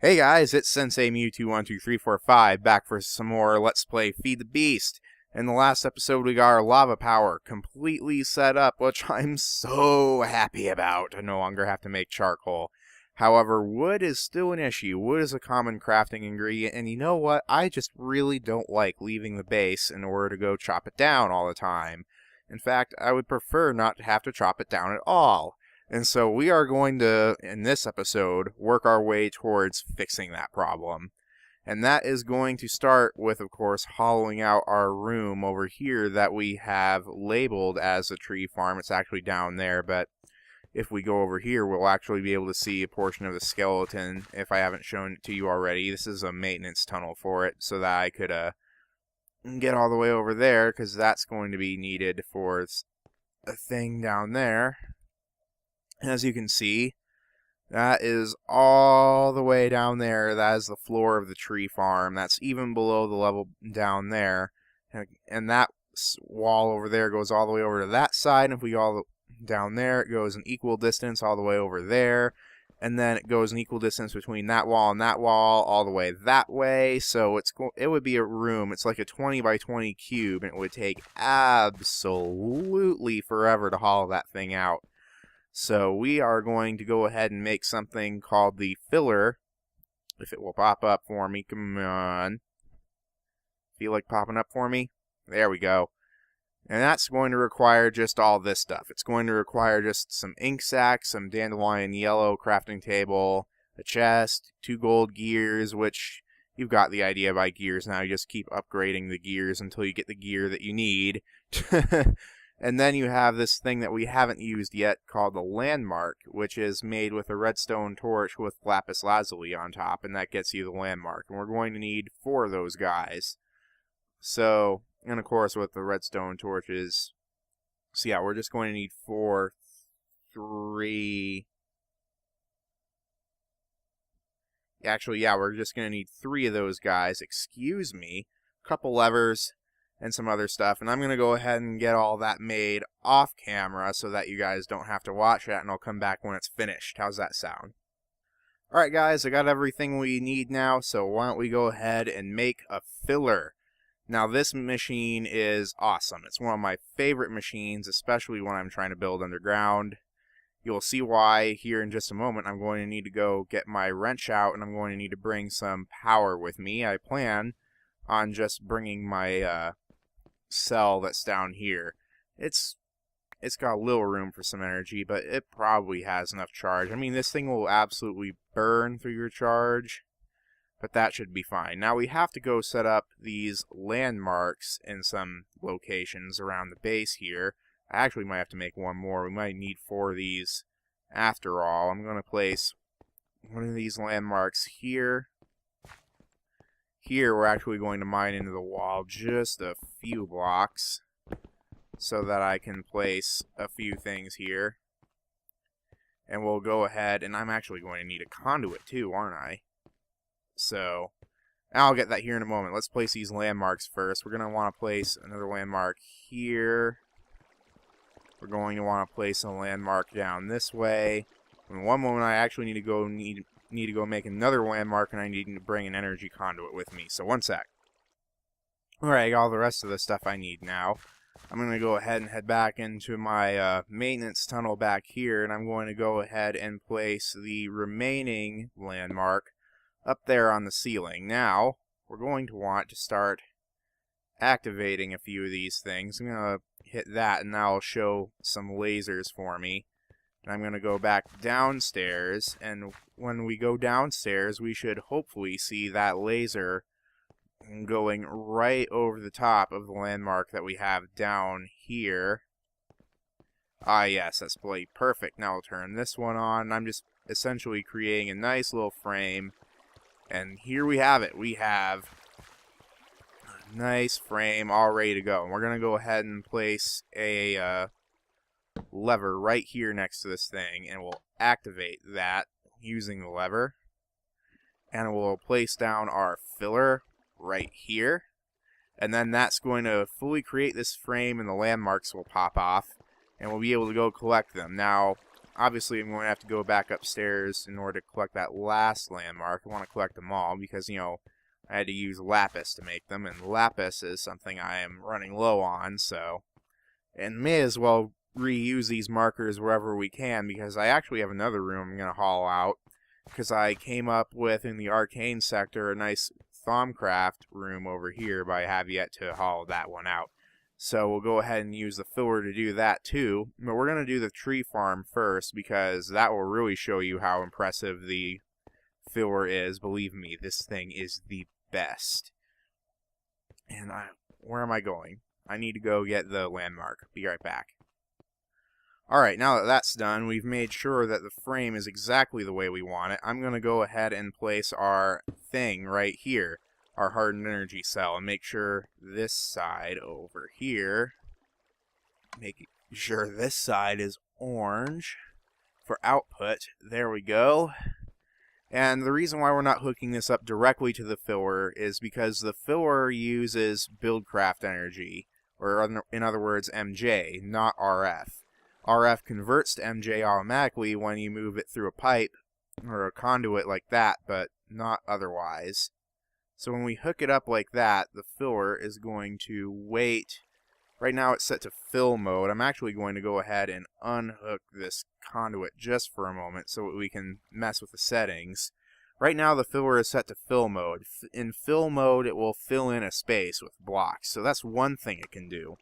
Hey guys, it's Sensei Mew212345 back for some more Let's Play Feed the Beast. In the last episode we got our lava power completely set up, which I'm so happy about. I no longer have to make charcoal. However, wood is still an issue. Wood is a common crafting ingredient, and you know what? I just really don't like leaving the base in order to go chop it down all the time. In fact, I would prefer not to have to chop it down at all. And so we are going to, in this episode, work our way towards fixing that problem. And that is going to start with, of course, hollowing out our room over here that we have labeled as a tree farm. It's actually down there, but if we go over here, we'll actually be able to see a portion of the skeleton if I haven't shown it to you already. This is a maintenance tunnel for it so that I could get all the way over there, because that's going to be needed for a thing down there. As you can see, that is all the way down there. That is the floor of the tree farm. That's even below the level down there. And that wall over there goes all the way over to that side. And if we go down there, it goes an equal distance all the way over there. And then it goes an equal distance between that wall and that wall all the way that way. So it would be a room. It's like a 20 by 20 cube. And it would take absolutely forever to hollow that thing out. So we are going to go ahead and make something called the filler. If it will pop up for me, come on. Feel like popping up for me? There we go. And that's going to require just all this stuff. It's going to require just some ink sacs, some dandelion yellow crafting table, a chest, 2 gold gears, which you've got the idea by gears now. You just keep upgrading the gears until you get the gear that you need. And then you have this thing that we haven't used yet called the landmark, which is made with a redstone torch with lapis lazuli on top, and that gets you the landmark. And we're going to need 4 of those guys. So, and of course with the redstone torches, so yeah, we're just going to need 4, 3... Actually, yeah, we're just going to need 3 of those guys, excuse me, a couple levers, and some other stuff, and I'm going to go ahead and get all that made off camera so that you guys don't have to watch that, and I'll come back when it's finished. How's that sound? Alright guys, I got everything we need now, so why don't we go ahead and make a filler. Now this machine is awesome. It's one of my favorite machines, especially when I'm trying to build underground. You'll see why here in just a moment. I'm going to need to go get my wrench out, and I'm going to need to bring some power with me. I plan on just bringing my cell that's down here. It's got a little room for some energy, but it probably has enough charge. I mean, this thing will absolutely burn through your charge, but that should be fine. Now we have to go set up these landmarks in some locations around the base here. I actually might have to make one more. We might need 4 of these after all. I'm going to place one of these landmarks here. Here, we're actually going to mine into the wall just a few blocks so that I can place a few things here. And we'll go ahead, and I'm actually going to need a conduit too, aren't I? So, I'll get that here in a moment. Let's place these landmarks first. We're going to want to place another landmark here. We're going to want to place a landmark down this way. In one moment, I actually need to go make another landmark, and I need to bring an energy conduit with me. So one sec. Alright, I got all the rest of the stuff I need now. I'm going to go ahead and head back into my maintenance tunnel back here, and I'm going to go ahead and place the remaining landmark up there on the ceiling. Now, we're going to want to start activating a few of these things. I'm going to hit that, and that'll show some lasers for me. And I'm going to go back downstairs, and when we go downstairs, we should hopefully see that laser going right over the top of the landmark that we have down here. Ah, yes, that's perfect. Now I'll turn this one on. I'm just essentially creating a nice little frame, and here we have it. We have a nice frame all ready to go. And we're going to go ahead and place a lever right here next to this thing, and we'll activate that using the lever, and we'll place down our filler right here, and then that's going to fully create this frame, and the landmarks will pop off, and we'll be able to go collect them. Now obviously I'm going to have to go back upstairs in order to collect that last landmark. I want to collect them all because, you know, I had to use lapis to make them, and lapis is something I am running low on, so... And may as well reuse these markers wherever we can, because I actually have another room I'm going to haul out, because I came up with, in the arcane sector, a nice Thaumcraft room over here, but I have yet to haul that one out. So we'll go ahead and use the filler to do that too, but we're going to do the tree farm first, because that will really show you how impressive the filler is. Believe me, this thing is the best. And where am I going? I need to go get the landmark. Be right back. Alright, now that that's done, we've made sure that the frame is exactly the way we want it. I'm going to go ahead and place our thing right here, our hardened energy cell, and make sure this side over here, make sure this side is orange for output. There we go. And the reason why we're not hooking this up directly to the filler is because the filler uses buildcraft energy, or in other words, MJ, not RF. RF converts to MJ automatically when you move it through a pipe or a conduit like that, but not otherwise. So when we hook it up like that, the filler is going to wait. Right now it's set to fill mode. I'm actually going to go ahead and unhook this conduit just for a moment so that we can mess with the settings. Right now the filler is set to fill mode. In fill mode it will fill in a space with blocks, so that's one thing it can do.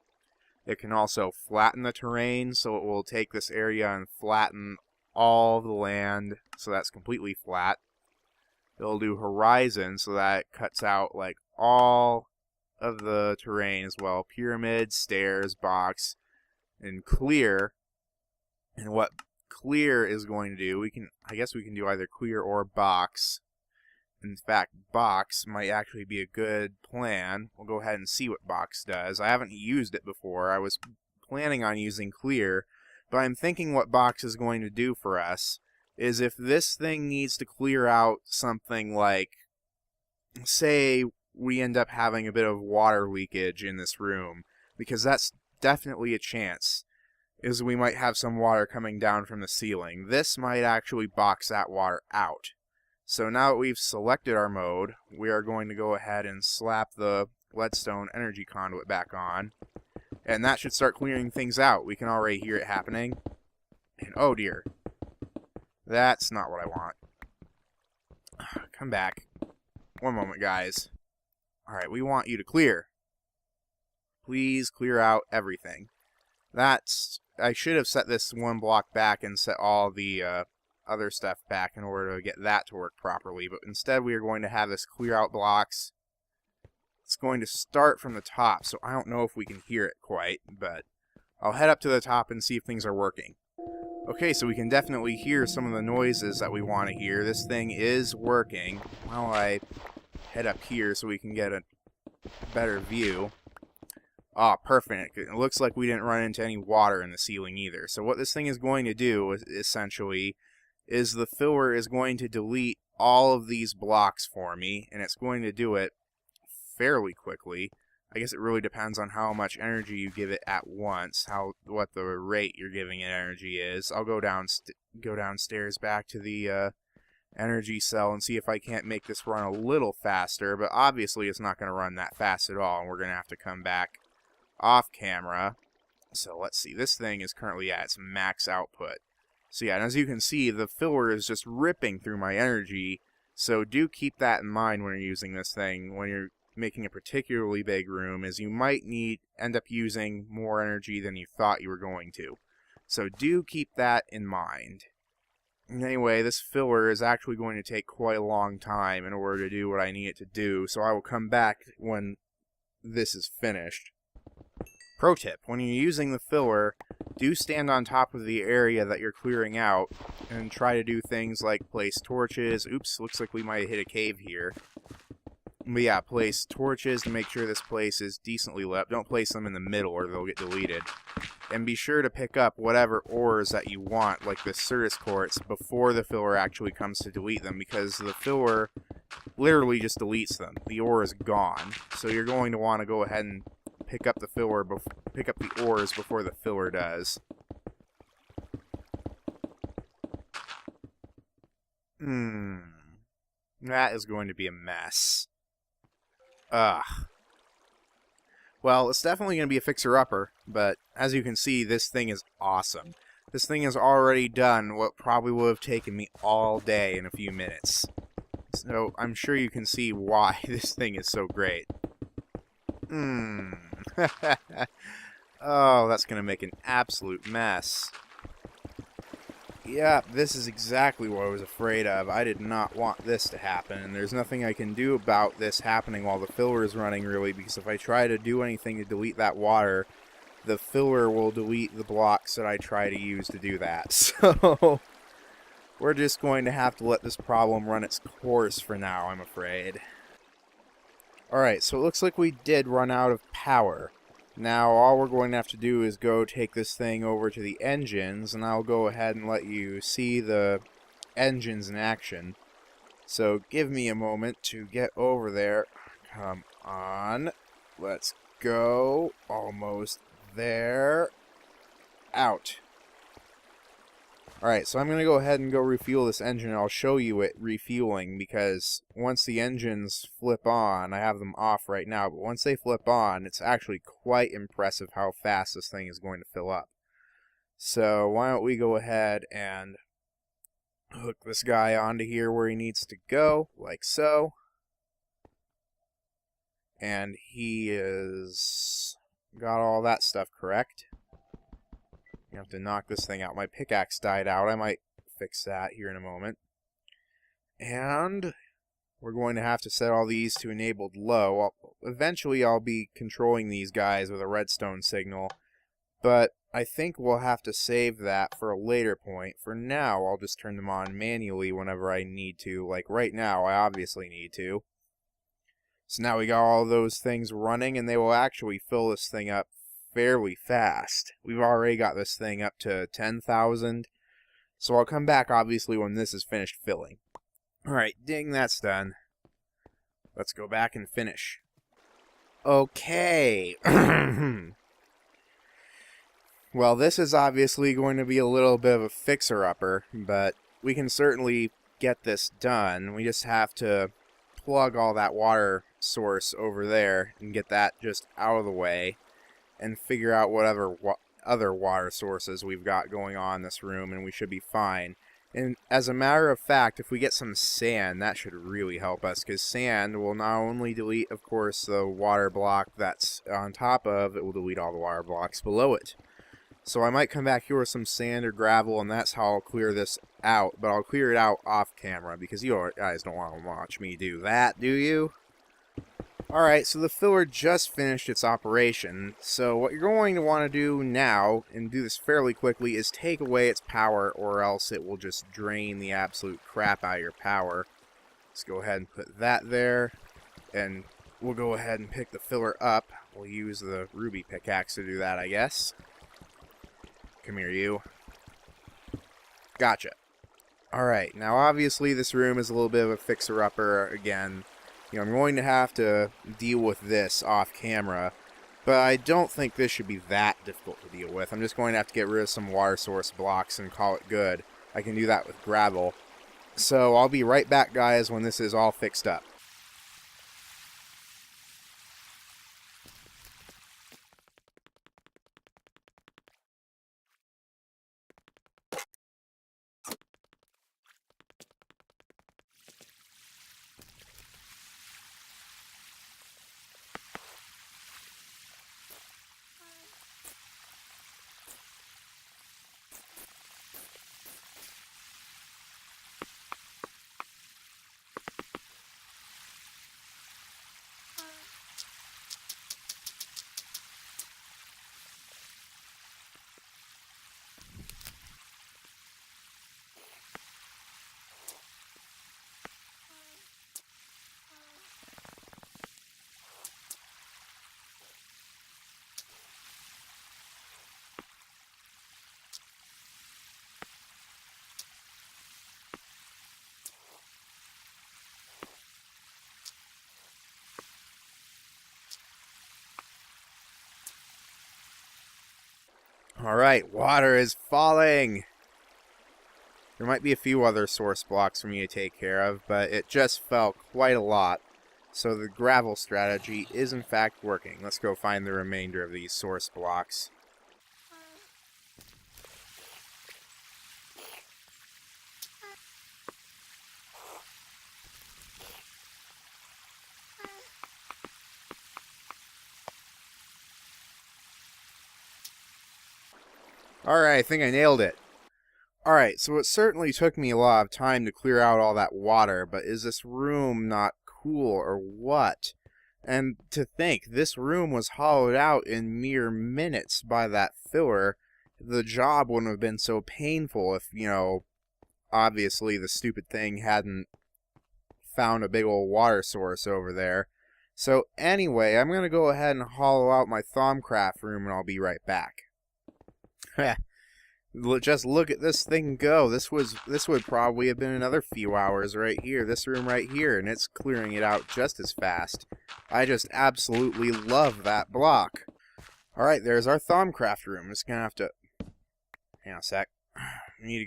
It can also flatten the terrain, so it will take this area and flatten all the land so that's completely flat. It'll do horizon so that it cuts out like all of the terrain as well. Pyramid, stairs, box, and clear. And what clear is going to do, I guess we can do either clear or box. In fact, box might actually be a good plan. We'll go ahead and see what box does. I haven't used it before. I was planning on using clear, but I'm thinking what box is going to do for us is if this thing needs to clear out something like, say, we end up having a bit of water leakage in this room, because that's definitely a chance, is we might have some water coming down from the ceiling. This might actually box that water out. So now that we've selected our mode, we are going to go ahead and slap the leadstone energy conduit back on, and that should start clearing things out. We can already hear it happening, and oh dear, that's not what I want. Come back. One moment, guys. Alright, we want you to clear. Please clear out everything. I should have set this one block back and set all the other stuff back in order to get that to work properly, but instead we are going to have this clear out blocks. It's going to start from the top, so I don't know if we can hear it quite, but I'll head up to the top and see if things are working. Okay, so we can definitely hear some of the noises that we want to hear. This thing is working. While I head up here so we can get a better view. Ah, perfect. It looks like we didn't run into any water in the ceiling either. So what this thing is going to do, essentially, is the filler is going to delete all of these blocks for me, and it's going to do it fairly quickly. I guess it really depends on how much energy you give it at once, what the rate you're giving it energy is. I'll go downstairs back to the energy cell and see if I can't make this run a little faster, but obviously it's not going to run that fast at all, and we're going to have to come back off camera. So let's see, this thing is currently at its max output. So yeah, and as you can see, the filler is just ripping through my energy, so do keep that in mind when you're using this thing, when you're making a particularly big room, is you might end up using more energy than you thought you were going to. So do keep that in mind. Anyway, this filler is actually going to take quite a long time in order to do what I need it to do, so I will come back when this is finished. Pro tip, when you're using the filler, do stand on top of the area that you're clearing out and try to do things like place torches. Oops, looks like we might have hit a cave here. But yeah, place torches to make sure this place is decently lit. Don't place them in the middle or they'll get deleted. And be sure to pick up whatever ores that you want, like the Certus quartz, before the filler actually comes to delete them, because the filler literally just deletes them. The ore is gone. So you're going to want to go ahead and pick up the ores before the filler does. That is going to be a mess. Ugh. Well, it's definitely going to be a fixer-upper, but as you can see, this thing is awesome. This thing has already done what probably would have taken me all day in a few minutes. So I'm sure you can see why this thing is so great. Oh, that's going to make an absolute mess. Yeah, this is exactly what I was afraid of. I did not want this to happen, and there's nothing I can do about this happening while the filler is running, really, because if I try to do anything to delete that water, the filler will delete the blocks that I try to use to do that. So, we're just going to have to let this problem run its course for now, I'm afraid. Alright, so it looks like we did run out of power. Now, all we're going to have to do is go take this thing over to the engines, and I'll go ahead and let you see the engines in action. So, give me a moment to get over there. Come on. Let's go. Almost there. Out. Alright, so I'm going to go ahead and go refuel this engine, and I'll show you it refueling, because once the engines flip on, I have them off right now, but once they flip on, it's actually quite impressive how fast this thing is going to fill up. So why don't we go ahead and hook this guy onto here where he needs to go, like so. And he is got all that stuff correct. You have to knock this thing out. My pickaxe died out. I might fix that here in a moment. And we're going to have to set all these to enabled low. Eventually I'll be controlling these guys with a redstone signal, but I think we'll have to save that for a later point. For now, I'll just turn them on manually whenever I need to. Like right now, I obviously need to. So now we got all those things running, and they will actually fill this thing up fairly fast. We've already got this thing up to 10,000. So I'll come back, obviously, when this is finished filling. Alright, ding, that's done. Let's go back and finish. Okay. Well, this is obviously going to be a little bit of a fixer-upper, but we can certainly get this done. We just have to plug all that water source over there and get that just out of the way, and figure out whatever other water sources we've got going on in this room, and we should be fine. And as a matter of fact, if we get some sand, that should really help us, because sand will not only delete, of course, the water block that's on top of, it will delete all the water blocks below it. So I might come back here with some sand or gravel, and that's how I'll clear this out, but I'll clear it out off camera, because you guys don't want to watch me do that, do you? Alright, so the filler just finished its operation, so what you're going to want to do now, and do this fairly quickly, is take away its power, or else it will just drain the absolute crap out of your power. Let's go ahead and put that there, and we'll go ahead and pick the filler up. We'll use the ruby pickaxe to do that, I guess. Come here, you. Gotcha. Alright, now obviously this room is a little bit of a fixer-upper again. You know, I'm going to have to deal with this off camera, but I don't think this should be that difficult to deal with. I'm just going to have to get rid of some water source blocks and call it good. I can do that with gravel. So I'll be right back, guys, when this is all fixed up. Alright, water is falling! There might be a few other source blocks for me to take care of, but it just fell quite a lot. So the gravel strategy is in fact working. Let's go find the remainder of these source blocks. Alright, I think I nailed it. Alright, so it certainly took me a lot of time to clear out all that water, but is this room not cool or what? And to think, this room was hollowed out in mere minutes by that filler. The job wouldn't have been so painful if, obviously the stupid thing hadn't found a big old water source over there. So anyway, I'm going to go ahead and hollow out my Thaumcraft room and I'll be right back. Just look at this thing go. This would probably have been another few hours right here. This room right here, and it's clearing it out just as fast. I just absolutely love that block. Alright, there's our Thaumcraft room. I'm just gonna have to... hang on a sec. We need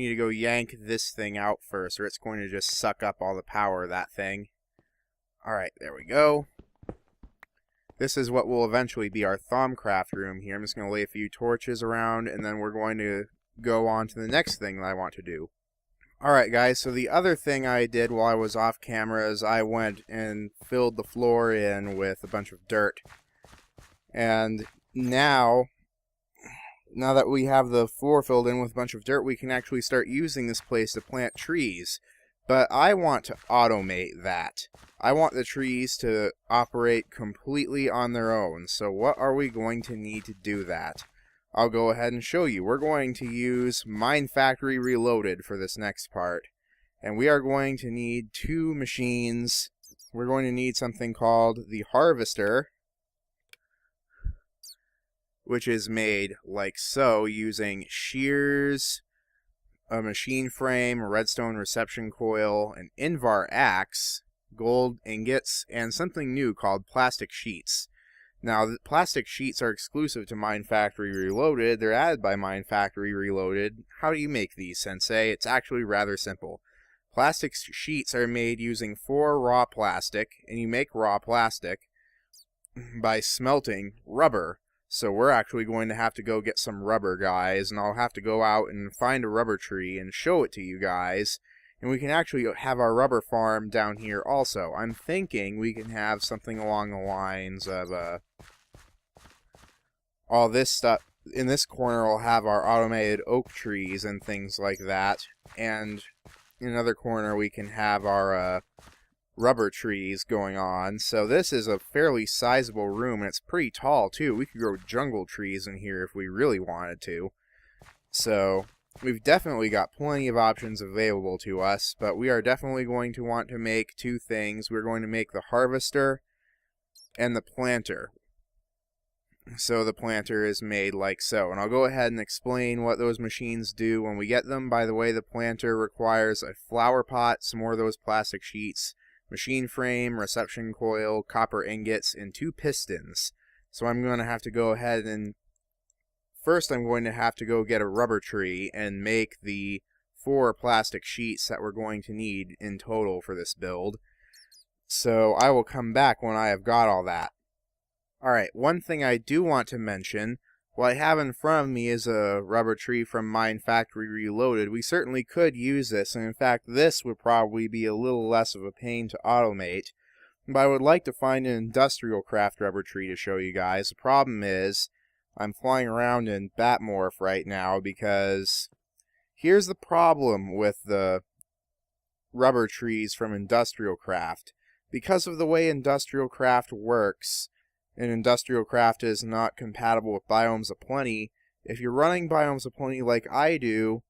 to go yank this thing out first, or it's going to just suck up all the power of that thing. Alright, there we go. This is what will eventually be our Thaumcraft room here. I'm just going to lay a few torches around, and then we're going to go on to the next thing that I want to do. Alright guys, so the other thing I did while I was off camera is I went and filled the floor in with a bunch of dirt. And now that we have the floor filled in with a bunch of dirt, we can actually start using this place to plant trees. But I want to automate that. I want the trees to operate completely on their own. So what are we going to need to do that? I'll go ahead and show you. We're going to use Mine Factory Reloaded for this next part. And we are going to need two machines. We're going to need something called the Harvester, which is made like so, using shears, a machine frame, a redstone reception coil, an Invar axe, gold ingots, and something new called plastic sheets. Now, the plastic sheets are exclusive to Mine Factory Reloaded. They're added by Mine Factory Reloaded. How do you make these, Sensei? It's actually rather simple. Plastic sheets are made using 4 raw plastic, and you make raw plastic by smelting rubber. So we're actually going to have to go get some rubber, guys, and I'll have to go out and find a rubber tree and show it to you guys. And we can actually have our rubber farm down here also. I'm thinking we can have something along the lines of all this stuff. In this corner we'll have our automated oak trees and things like that. And in another corner we can have our rubber trees going on. So this is a fairly sizable room, and it's pretty tall too. We could grow jungle trees in here if we really wanted to. So we've definitely got plenty of options available to us, but we are definitely going to want to make two things. We're going to make the harvester and the planter. So the planter is made like so, and I'll go ahead and explain what those machines do when we get them. By the way, the planter requires a flower pot, some more of those plastic sheets, machine frame, reception coil, copper ingots, and 2 pistons. So I'm going to have to go ahead and first I'm going to have to go get a rubber tree and make the 4 plastic sheets that we're going to need in total for this build. So I will come back when I have got all that. Alright, one thing I do want to mention, what I have in front of me is a rubber tree from Mine Factory Reloaded. We certainly could use this, and in fact this would probably be a little less of a pain to automate. But I would like to find an industrial craft rubber tree to show you guys. The problem is, I'm flying around in Batmorph right now because here's the problem with the rubber trees from Industrial Craft. Because of the way Industrial Craft works, and Industrial Craft is not compatible with Biomes of Plenty, if you're running Biomes of Plenty like I do,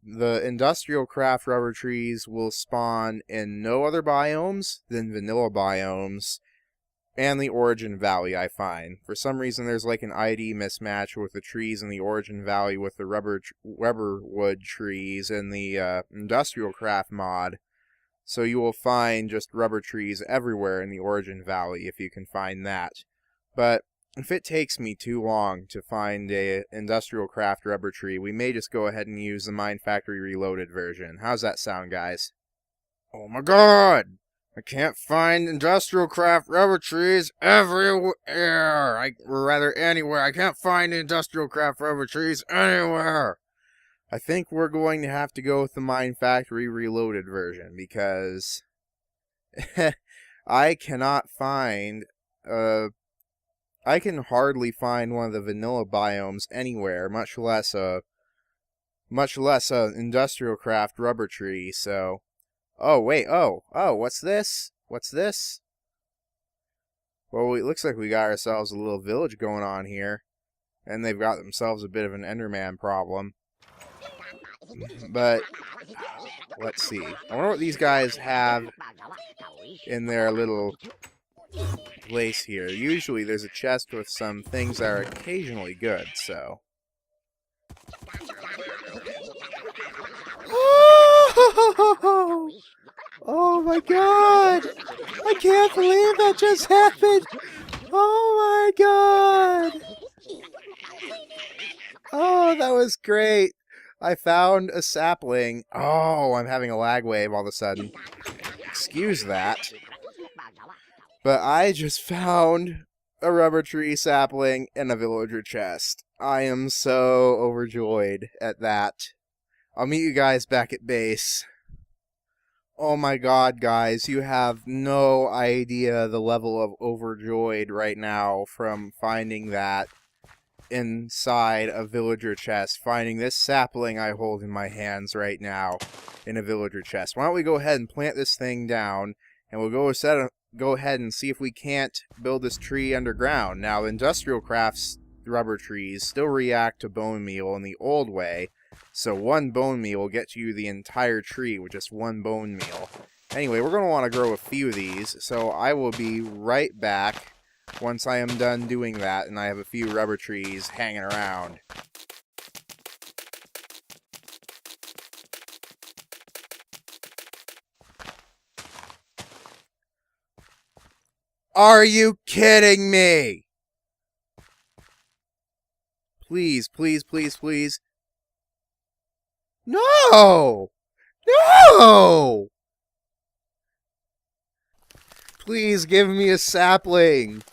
the Industrial Craft rubber trees will spawn in no other biomes than vanilla biomes and the Origin Valley, I find. For some reason there's like an ID mismatch with the trees in the Origin Valley with the rubber wood trees in the Industrial Craft mod. So you will find just rubber trees everywhere in the Origin Valley if you can find that. But if it takes me too long to find a industrial craft rubber tree, we may just go ahead and use the Mine Factory Reloaded version. How's that sound, guys? Oh my god! I can't find industrial craft rubber trees everywhere! Or rather, anywhere. I can't find industrial craft rubber trees anywhere! I think we're going to have to go with the Mine Factory Reloaded version, because I cannot find, I can hardly find one of the vanilla biomes anywhere, much less a industrial craft rubber tree, so... Oh, wait, oh, what's this? What's this? Well, it looks like we got ourselves a little village going on here, and they've got themselves a bit of an Enderman problem. But, let's see. I wonder what these guys have in their little place here. Usually there's a chest with some things that are occasionally good, so... Oh! Oh my god! I can't believe that just happened! Oh my god! Oh, that was great! I found a sapling. Oh, I'm having a lag wave all of a sudden. Excuse that. But I just found a rubber tree sapling in a villager chest. I am so overjoyed at that. I'll meet you guys back at base. Oh my god, guys, you have no idea the level of overjoyed right now from finding that inside a villager chest. Finding this sapling I hold in my hands right now in a villager chest. Why don't we go ahead and plant this thing down, and we'll go ahead and see if we can't build this tree underground. Now, industrial crafts rubber trees still react to bone meal in the old way, so one bone meal will get you the entire tree with just one bone meal. Anyway, we're going to want to grow a few of these, so I will be right back once I am done doing that and I have a few rubber trees hanging around. Are you kidding me? Please, please, please, please. No! No! Please give me a sapling.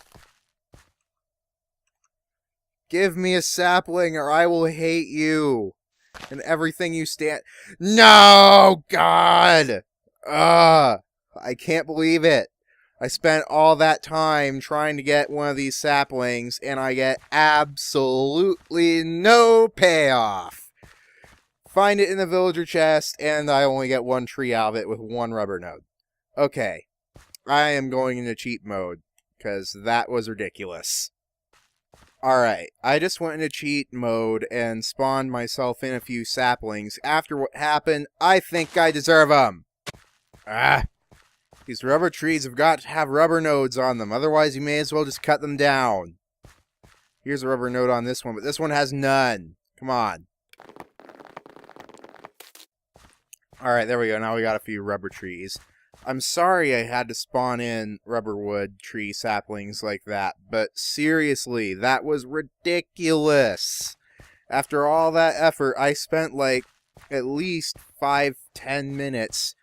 Give me a sapling or I will hate you. And everything you stand... No! God! I can't believe it. I spent all that time trying to get one of these saplings, and I get absolutely no payoff. Find it in the villager chest, and I only get one tree out of it with one rubber node. Okay, I am going into cheat mode, because that was ridiculous. Alright, I just went into cheat mode and spawned myself in a few saplings. After what happened, I think I deserve them. These rubber trees have got to have rubber nodes on them, otherwise you may as well just cut them down. Here's a rubber node on this one, but this one has none. Come on. Alright, there we go. Now we got a few rubber trees. I'm sorry I had to spawn in rubber wood tree saplings like that, but seriously, that was ridiculous. After all that effort, I spent like at least 5-10 minutes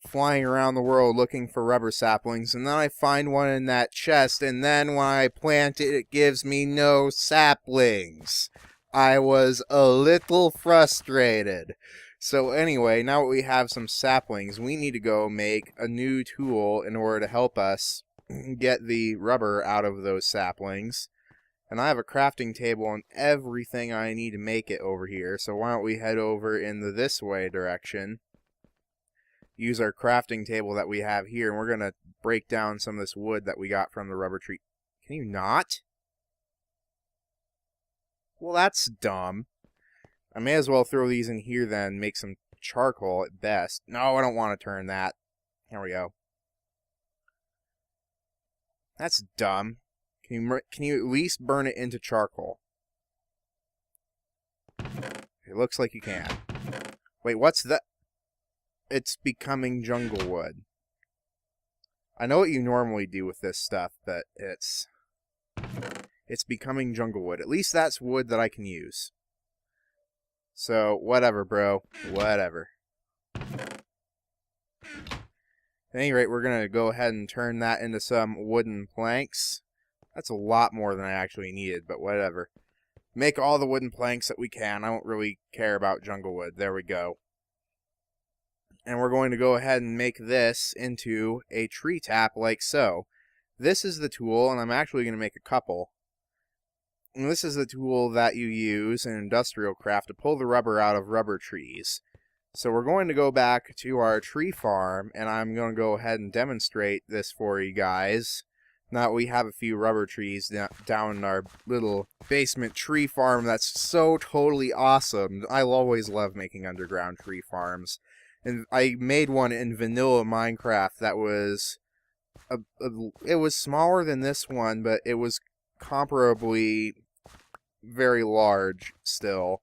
flying around the world looking for rubber saplings, and then I find one in that chest, and then when I plant it, it gives me no saplings. I was a little frustrated. So anyway, now that we have some saplings, we need to go make a new tool in order to help us get the rubber out of those saplings. And I have a crafting table and everything I need to make it over here, so why don't we head over in the this way direction. Use our crafting table that we have here, and we're going to break down some of this wood that we got from the rubber tree. Can you not? Well, that's dumb. I may as well throw these in here then, make some charcoal at best. No, I don't want to turn that. There we go. That's dumb. Can you at least burn it into charcoal? It looks like you can. Wait, what's that? It's becoming jungle wood. I know what you normally do with this stuff, but it's... It's becoming jungle wood. At least that's wood that I can use. So, whatever, bro. Whatever. At any rate, we're going to go ahead and turn that into some wooden planks. That's a lot more than I actually needed, but whatever. Make all the wooden planks that we can. I don't really care about jungle wood. There we go. And we're going to go ahead and make this into a tree tap like so. This is the tool, and I'm actually going to make a couple. And this is the tool that you use in industrial craft to pull the rubber out of rubber trees. So we're going to go back to our tree farm, and I'm going to go ahead and demonstrate this for you guys. Now we have a few rubber trees down in our little basement tree farm. That's so totally awesome. I always love making underground tree farms. And I made one in vanilla Minecraft that was it was smaller than this one, but it was comparably very large still.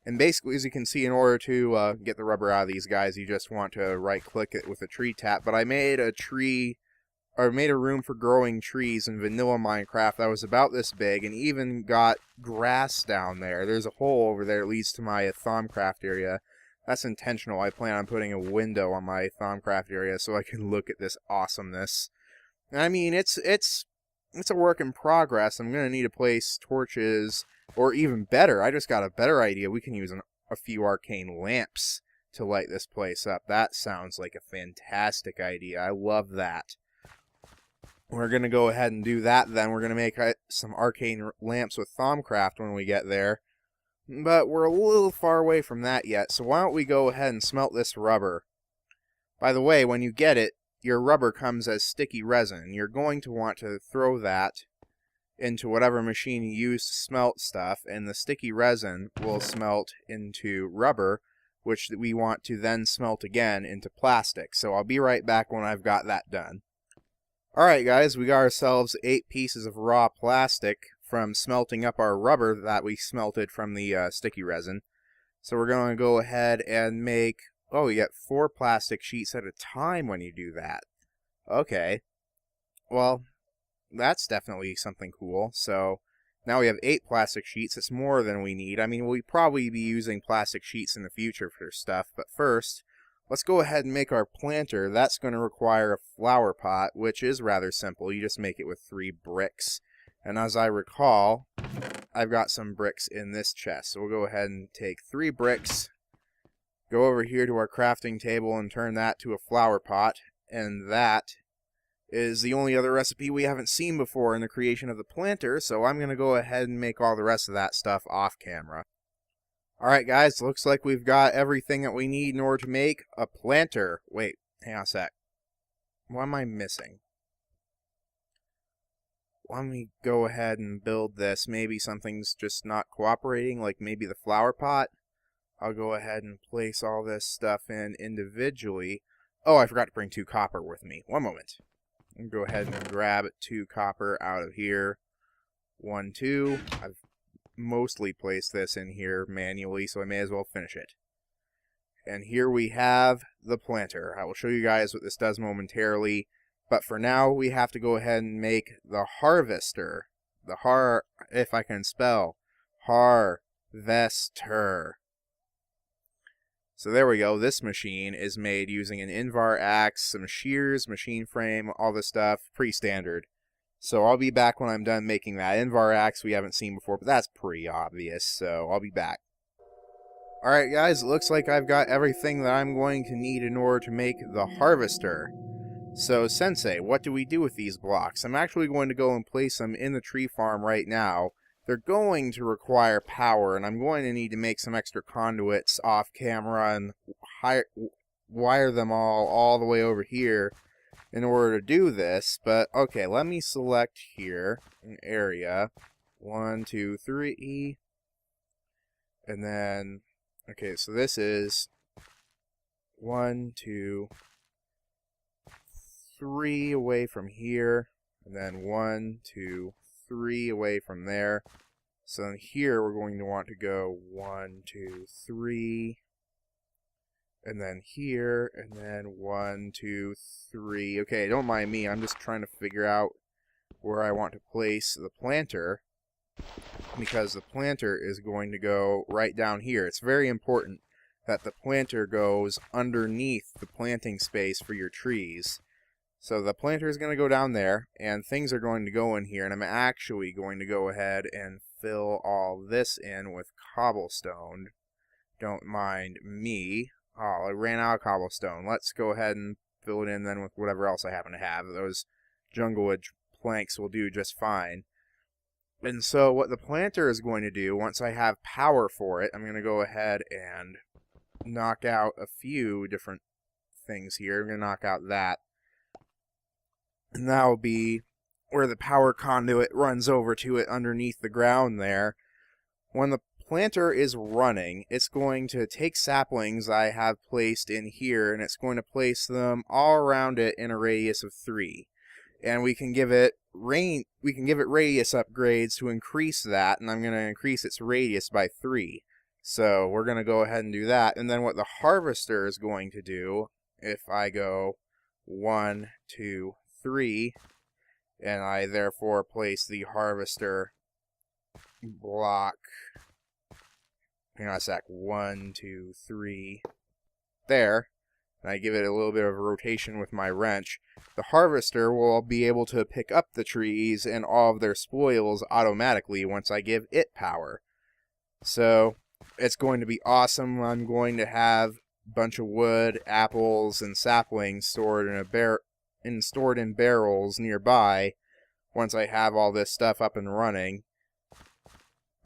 And basically, as you can see, in order to get the rubber out of these guys, you just want to right-click it with a tree tap. But I made a room for growing trees in vanilla Minecraft that was about this big, and even got grass down there. There's a hole over there that leads to my Thaumcraft area. That's intentional. I plan on putting a window on my Thaumcraft area so I can look at this awesomeness. And I mean, it's a work in progress. I'm going to need to place torches, or even better, I just got a better idea. We can use a few arcane lamps to light this place up. That sounds like a fantastic idea. I love that. We're going to go ahead and do that then. We're going to make some arcane lamps with Thaumcraft when we get there. But we're a little far away from that yet, so why don't we go ahead and smelt this rubber. By the way, when you get it, your rubber comes as sticky resin. You're going to want to throw that into whatever machine you use to smelt stuff, and the sticky resin will smelt into rubber, which we want to then smelt again into plastic. So I'll be right back when I've got that done. Alright guys, we got ourselves 8 pieces of raw plastic from smelting up our rubber that we smelted from the sticky resin. So we're going to go ahead and make, oh, you get 4 plastic sheets at a time when you do that. Okay. Well, that's definitely something cool. So now we have 8 plastic sheets. It's more than we need. I mean, we'll probably be using plastic sheets in the future for stuff, but first, let's go ahead and make our planter. That's going to require a flower pot, which is rather simple. You just make it with 3 bricks. And as I recall, I've got some bricks in this chest. So we'll go ahead and take 3 bricks, go over here to our crafting table and turn that to a flower pot. And that is the only other recipe we haven't seen before in the creation of the planter. So I'm going to go ahead and make all the rest of that stuff off camera. Alright guys, looks like we've got everything that we need in order to make a planter. Wait, hang on a sec. What am I missing? Let me go ahead and build this. Maybe something's just not cooperating, like maybe the flower pot. I'll go ahead and place all this stuff in individually. Oh, I forgot to bring 2 copper with me. One moment. I'll go ahead and grab 2 copper out of here. 1, 2. I've mostly placed this in here manually, so I may as well finish it. And here we have the planter. I will show you guys what this does momentarily. But for now, we have to go ahead and make the harvester. If I can spell, harvester. So there we go. This machine is made using an Invar axe, some shears, machine frame, all this stuff, pretty standard. So I'll be back when I'm done making that. Invar axe we haven't seen before, but that's pretty obvious, so I'll be back. Alright guys, it looks like I've got everything that I'm going to need in order to make the harvester. So, Sensei, what do we do with these blocks? I'm actually going to go and place them in the tree farm right now. They're going to require power, and I'm going to need to make some extra conduits off camera and wire them all the way over here in order to do this. But, okay, let me select here an area. 1, 2, 3. And then, okay, so this is 1, 2, 3 away from here, and then 1, 2, 3 away from there. So then here we're going to want to go 1, 2, 3, and then here, and then 1, 2, 3. Okay, don't mind me. I'm just trying to figure out where I want to place the planter, because the planter is going to go right down here. It's very important that the planter goes underneath the planting space for your trees. So the planter is going to go down there, and things are going to go in here, and I'm actually going to go ahead and fill all this in with cobblestone. Don't mind me. Oh, I ran out of cobblestone. Let's go ahead and fill it in then with whatever else I happen to have. Those junglewood planks will do just fine. And so what the planter is going to do, once I have power for it, I'm going to go ahead and knock out a few different things here. I'm going to knock out that. And that will be where the power conduit runs over to it underneath the ground there. When the planter is running, it's going to take saplings I have placed in here, and it's going to place them all around it in a radius of 3. And we can give it radius upgrades to increase that, and I'm going to increase its radius by 3. So we're going to go ahead and do that. And then what the harvester is going to do, if I go 1, 2, 3, and I therefore place the harvester block, hang on a sec, 1, 2, 3, there, and I give it a little bit of a rotation with my wrench, the harvester will be able to pick up the trees and all of their spoils automatically once I give it power. So it's going to be awesome. I'm going to have a bunch of wood, apples, and saplings stored in barrels nearby once I have all this stuff up and running.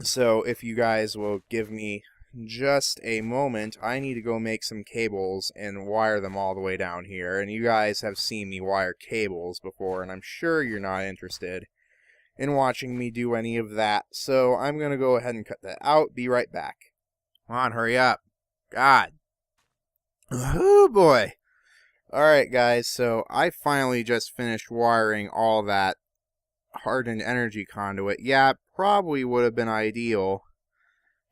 So if you guys will give me just a moment, I need to go make some cables and wire them all the way down here. And you guys have seen me wire cables before, and I'm sure you're not interested in watching me do any of that. So I'm going to go ahead and cut that out. Be right back. Come on, hurry up. God. Oh boy. Alright guys, so I finally just finished wiring all that hardened energy conduit. Yeah, it probably would have been ideal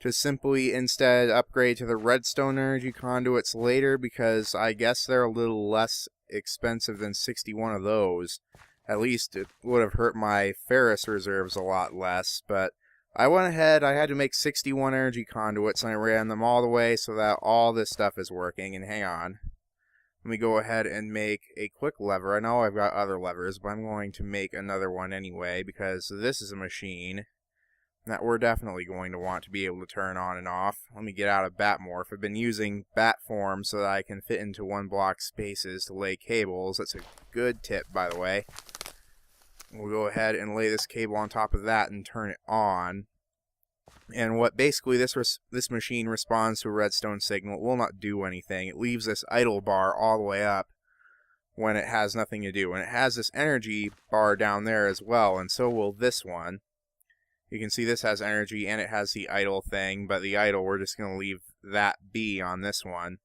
to simply instead upgrade to the redstone energy conduits later, because I guess they're a little less expensive than 61 of those. At least it would have hurt my ferrous reserves a lot less, but I went ahead, I had to make 61 energy conduits, and I ran them all the way so that all this stuff is working. And hang on, let me go ahead and make a quick lever. I know I've got other levers, but I'm going to make another one anyway, because this is a machine that we're definitely going to want to be able to turn on and off. Let me get out of Batmorph. I've been using Batform so that I can fit into 1 block spaces to lay cables. That's a good tip, by the way. We'll go ahead and lay this cable on top of that and turn it on. And what basically this machine responds to a redstone signal. It will not do anything. It leaves this idle bar all the way up when it has nothing to do. And it has this energy bar down there as well, and so will this one. You can see this has energy and it has the idle thing, but the idle, we're just going to leave that be on this one.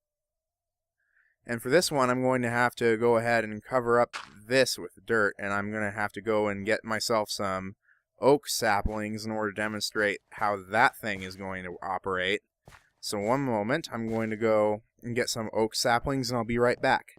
And for this one, I'm going to have to go ahead and cover up this with dirt, and I'm going to have to go and get myself some oak saplings in order to demonstrate how that thing is going to operate. So one moment, I'm going to go and get some oak saplings, and I'll be right back.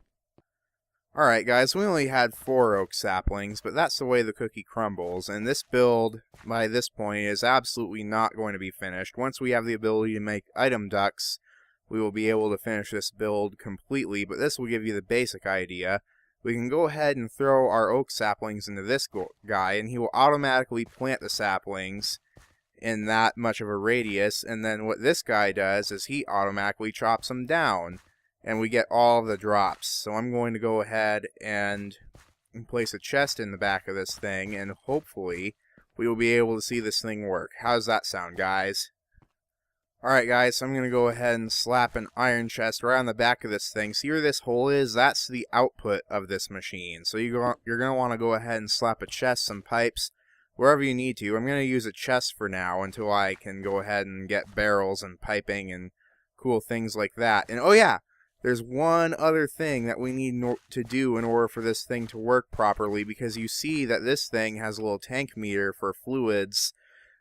Alright guys, we only had 4 oak saplings, but that's the way the cookie crumbles, and this build, by this point, is absolutely not going to be finished. Once we have the ability to make item ducts, we will be able to finish this build completely, but this will give you the basic idea. We can go ahead and throw our oak saplings into this guy, and he will automatically plant the saplings in that much of a radius, and then what this guy does is he automatically chops them down, and we get all of the drops. So I'm going to go ahead and place a chest in the back of this thing, and hopefully we will be able to see this thing work. How's that sound, guys? Alright guys, so I'm going to go ahead and slap an iron chest right on the back of this thing. See where this hole is? That's the output of this machine. So you're going to want to go ahead and slap a chest, some pipes, wherever you need to. I'm going to use a chest for now until I can go ahead and get barrels and piping and cool things like that. And oh yeah, there's one other thing that we need to do in order for this thing to work properly, because you see that this thing has a little tank meter for fluids.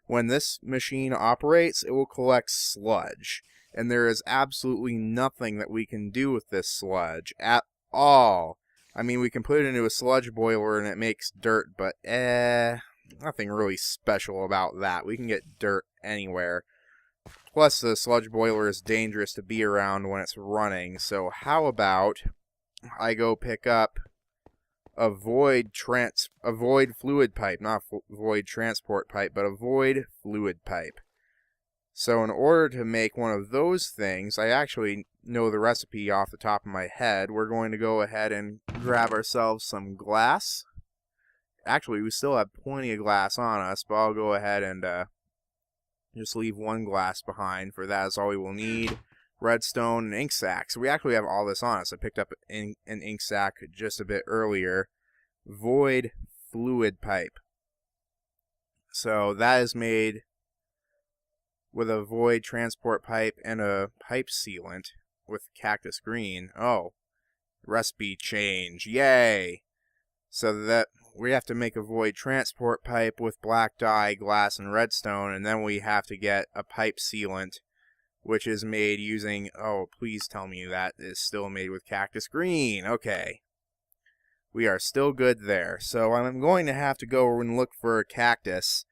When this machine operates, it will collect sludge, and there is absolutely nothing that we can do with this sludge at all. I mean, we can put it into a sludge boiler and it makes dirt, but nothing really special about that. We can get dirt anywhere. Plus, the sludge boiler is dangerous to be around when it's running, so how about I go pick up a void fluid pipe, not void transport pipe, but a void fluid pipe. So in order to make one of those things, I actually know the recipe off the top of my head. We're going to go ahead and grab ourselves some glass. Actually, we still have plenty of glass on us, but I'll go ahead and just leave one glass behind. For that is all we will need. Redstone and ink sac. So we actually have all this on us. I picked up an ink sac just a bit earlier. Void fluid pipe. So that is made with a void transport pipe and a pipe sealant with cactus green. Oh, recipe change. Yay! So that we have to make a void transport pipe with black dye, glass, and redstone, and then we have to get a pipe sealant, which is made using, oh, please tell me that is still made with cactus green. Okay. We are still good there. So I'm going to have to go and look for a cactus,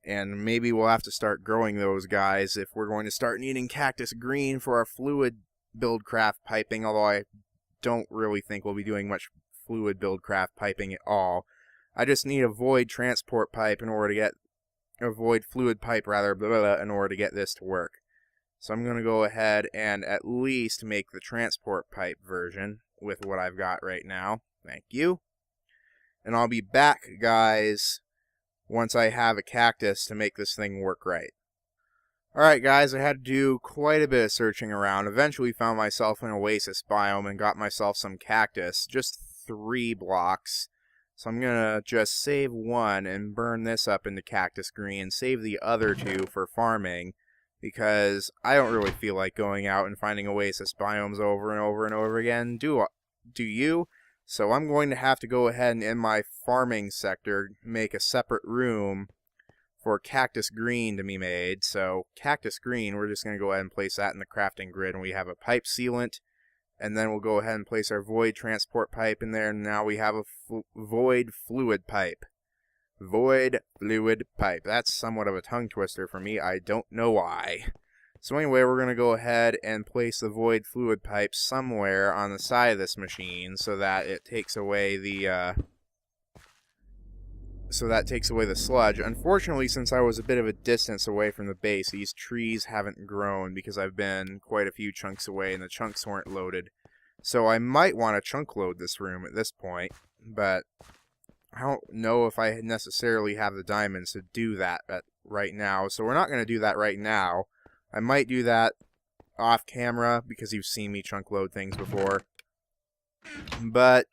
and maybe we'll have to start growing those guys if we're going to start needing cactus green for our fluid buildcraft piping, although I don't really think we'll be doing much fluid buildcraft piping at all. I just need a void transport pipe in order to get, a void fluid pipe rather, in order to get this to work. So I'm going to go ahead and at least make the transport pipe version with what I've got right now. Thank you. And I'll be back, guys, once I have a cactus to make this thing work right. Alright guys, I had to do quite a bit of searching around. Eventually found myself in an oasis biome and got myself some cactus. Just 3 blocks. So I'm going to just save one and burn this up into cactus green. Save the other 2 for farming, because I don't really feel like going out and finding oasis biomes over and over and over again. Do you? So I'm going to have to go ahead and in my farming sector make a separate room for cactus green to be made. So cactus green, we're just going to go ahead and place that in the crafting grid, and we have a pipe sealant, and then we'll go ahead and place our void transport pipe in there, and now we have a void fluid pipe. Void fluid pipe. That's somewhat of a tongue twister for me. I don't know why. So anyway, we're going to go ahead and place the void fluid pipe somewhere on the side of this machine so that it takes away the sludge. Unfortunately, since I was a bit of a distance away from the base, these trees haven't grown because I've been quite a few chunks away and the chunks weren't loaded. So I might want to chunk load this room at this point, but I don't know if I necessarily have the diamonds to do that right now. So we're not going to do that right now. I might do that off camera because you've seen me chunk load things before. But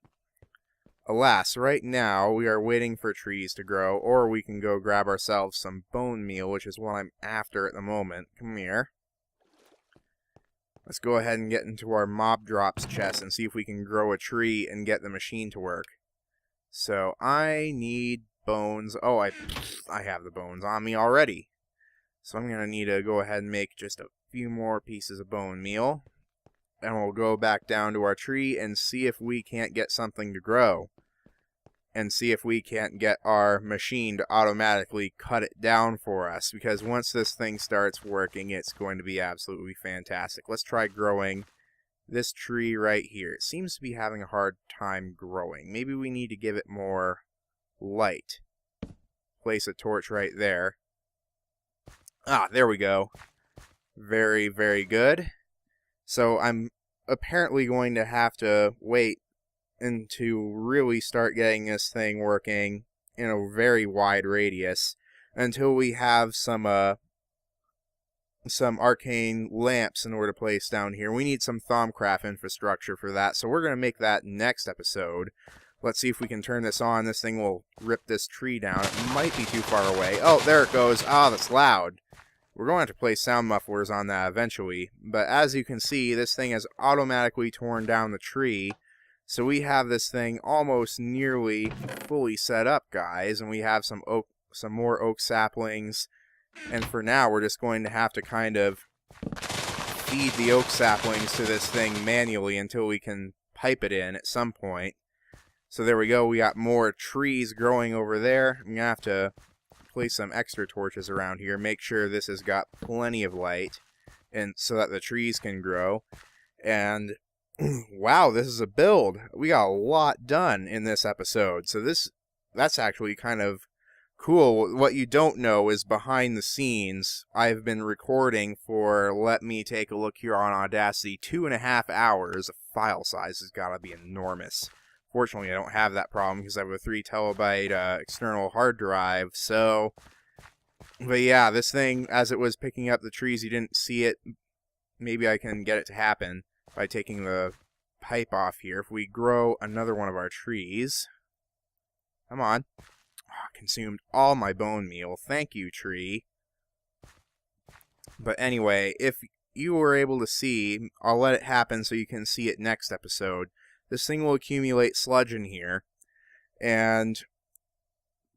alas, right now we are waiting for trees to grow, or we can go grab ourselves some bone meal, which is what I'm after at the moment. Come here. Let's go ahead and get into our mob drops chest and see if we can grow a tree and get the machine to work. So I need bones. Oh, I have the bones on me already. So I'm going to need to go ahead and make just a few more pieces of bone meal. And we'll go back down to our tree and see if we can't get something to grow. And see if we can't get our machine to automatically cut it down for us. Because once this thing starts working, it's going to be absolutely fantastic. Let's try growing this tree right here. It seems to be having a hard time growing. Maybe we need to give it more light. Place a torch right there. Ah, there we go. Very, very good. So I'm apparently going to have to wait and to really start getting this thing working in a very wide radius until we have some arcane lamps in order to place down here. We need some Thaumcraft infrastructure for that, so we're going to make that next episode. Let's see if we can turn this on. This thing will rip this tree down. It might be too far away. Oh, there it goes. Ah, that's loud. We're going to have to place sound mufflers on that eventually. But as you can see, this thing has automatically torn down the tree. So we have this thing almost nearly fully set up, guys. And we have some more oak saplings. And for now, we're just going to have to kind of feed the oak saplings to this thing manually until we can pipe it in at some point. So there we go. We got more trees growing over there. I'm going to have to place some extra torches around here. Make sure this has got plenty of light, and so that the trees can grow. And wow, this is a build. We got a lot done in this episode. So that's actually kind of cool. What you don't know is behind the scenes, I've been recording for, let me take a look here on Audacity, 2.5 hours. The file size has got to be enormous. Fortunately, I don't have that problem because I have a 3 terabyte external hard drive. So, but yeah, this thing, as it was picking up the trees, you didn't see it. Maybe I can get it to happen by taking the pipe off here. If we grow another one of our trees, come on. Oh, consumed all my bone meal. Thank you, tree. But anyway, if you were able to see, I'll let it happen so you can see it next episode. This thing will accumulate sludge in here, and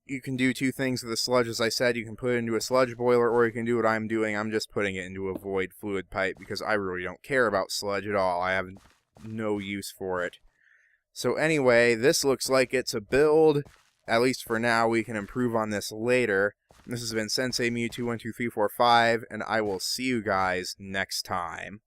you can do 2 things with the sludge. As I said, you can put it into a sludge boiler, or you can do what I'm doing. I'm just putting it into a void fluid pipe because I really don't care about sludge at all. I have no use for it. So anyway, this looks like it's a build. At least for now. We can improve on this later. This has been Sensei Mew 212345, and I will see you guys next time.